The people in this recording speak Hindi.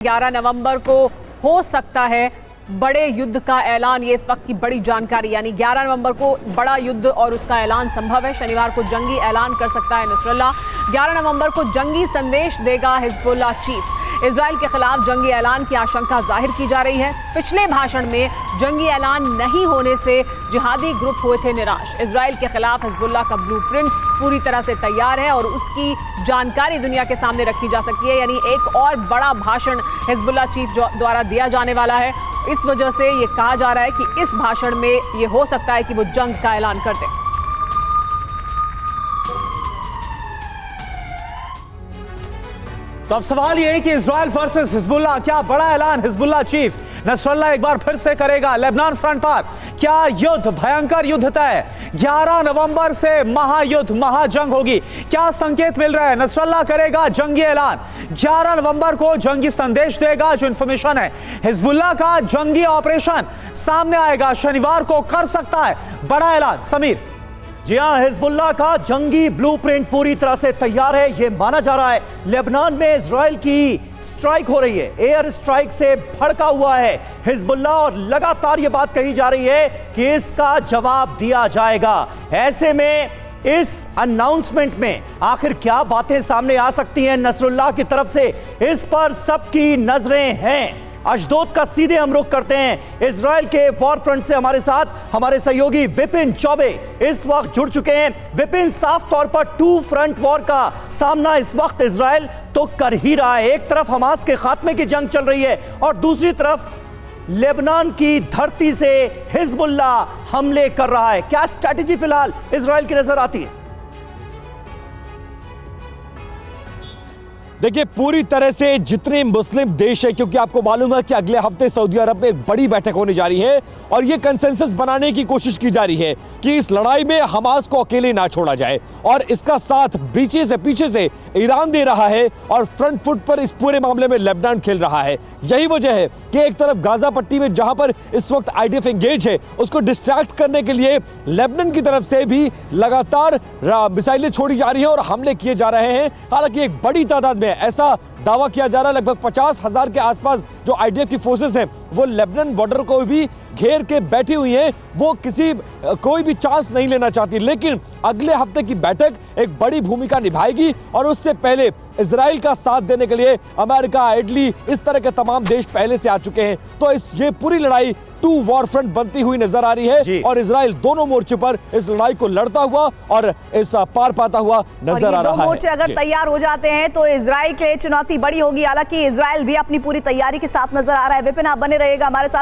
11 नवंबर को हो सकता है बड़े युद्ध का ऐलान। ये इस वक्त की बड़ी जानकारी, यानी 11 नवंबर को बड़ा युद्ध और उसका ऐलान संभव है। शनिवार को जंगी ऐलान कर सकता है नसरुल्लाह। 11 नवंबर को जंगी संदेश देगा हिजबुल्लाह चीफ। इजराइल के खिलाफ जंगी ऐलान की आशंका जाहिर की जा रही है। पिछले भाषण में जंगी ऐलान नहीं होने से जिहादी ग्रुप हुए थे निराश। इजराइल के खिलाफ हिजबुल्लाह का ब्लूप्रिंट पूरी तरह से तैयार है और उसकी जानकारी दुनिया के सामने रखी जा सकती है। यानी एक और बड़ा भाषण हिजबुल्लाह चीफ द्वारा दिया जाने वाला है। इस वजह से ये कहा जा रहा है कि इस भाषण में ये हो सकता है कि वो जंग का ऐलान कर दें। तो अब सवाल यह है कि इजराइल वर्सेस हिजबुल्लाह, क्या बड़ा ऐलान हिजबुल्लाह चीफ नसरुल्लाह एक बार फिर से करेगा लेबनान फ्रंट पर? क्या युद्ध, भयंकर युद्ध तय? 11 नवंबर से महायुद्ध, महाजंग होगी। क्या संकेत मिल रहा है? नसरुल्लाह करेगा जंगी ऐलान, 11 नवंबर को जंगी संदेश देगा। जो इंफॉर्मेशन है हिजबुल्लाह का जंगी ऑपरेशन सामने आएगा, शनिवार को कर सकता है बड़ा ऐलान। समीर जी हां, हिजबुल्लाह का जंगी ब्लूप्रिंट पूरी तरह से तैयार है। यह माना जा रहा है लेबनान में इजराइल की स्ट्राइक हो रही है, एयर स्ट्राइक से भड़का हुआ है हिजबुल्लाह और लगातार यह बात कही जा रही है कि इसका जवाब दिया जाएगा। ऐसे में इस अनाउंसमेंट में आखिर क्या बातें सामने आ सकती हैं नसरुल्लाह की तरफ से, इस पर सबकी नजरें हैं। अशदोद का सीधे हम रुख करते हैं। इजराइल के वॉर फ्रंट से हमारे साथ हमारे सहयोगी विपिन चौबे इस वक्त जुड़ चुके हैं। विपिन, साफ तौर पर टू फ्रंट वॉर का सामना इस वक्त इजराइल तो कर ही रहा है। एक तरफ हमास के खात्मे की जंग चल रही है और दूसरी तरफ लेबनान की धरती से हिजबुल्लाह हमले कर रहा है। क्या स्ट्रैटेजी फिलहाल इजराइल की नजर आती है? देखिए, पूरी तरह से जितने मुस्लिम देश है, क्योंकि आपको मालूम है कि अगले हफ्ते सऊदी अरब में एक बड़ी बैठक होने जा रही है और ये कंसेंसस बनाने की कोशिश की जा रही है कि इस लड़ाई में हमास को अकेले ना छोड़ा जाए और इसका साथ पीछे से ईरान दे रहा है और फ्रंट फुट पर इस पूरे मामले में लेबनान खेल रहा है। यही वजह है कि एक तरफ गाजा पट्टी में जहां पर इस वक्त आईडीएफ एंगेज है, उसको डिस्ट्रैक्ट करने के लिए लेबनान की तरफ से भी लगातार मिसाइलें छोड़ी जा रही हैं और हमले किए जा रहे हैं। हालांकि एक बड़ी तादाद में ऐसा दावा किया जा रहा है लगभग 50,000 के आसपास जो आईडीएफ की फोर्सेस हैं वो लेबनान बॉर्डर को भी घेर के बैठी हुई हैं। वो कोई भी चांस नहीं लेना चाहती, लेकिन अगले हफ्ते की बैठक एक बड़ी भूमिका निभाएगी और उससे पहले इजराइल का साथ देने के लिए अमेरिका, इटली, इस तरह के तमाम देश पहले से आ चुके हैं। तो ये पूरी लड़ाई टू वॉर फ्रंट बनती हुई नजर आ रही है और इजराइल दोनों मोर्चे पर इस लड़ाई को लड़ता हुआ और इस पार पाता हुआ नजर आ रहा है। दो मोर्चे अगर तैयार हो जाते हैं तो इजराइल के लिए चुनौती बड़ी होगी। हालांकि इजराइल भी अपनी पूरी तैयारी के साथ नजर आ रहा है। विपिन, आप बने रहिएगा हमारे साथ।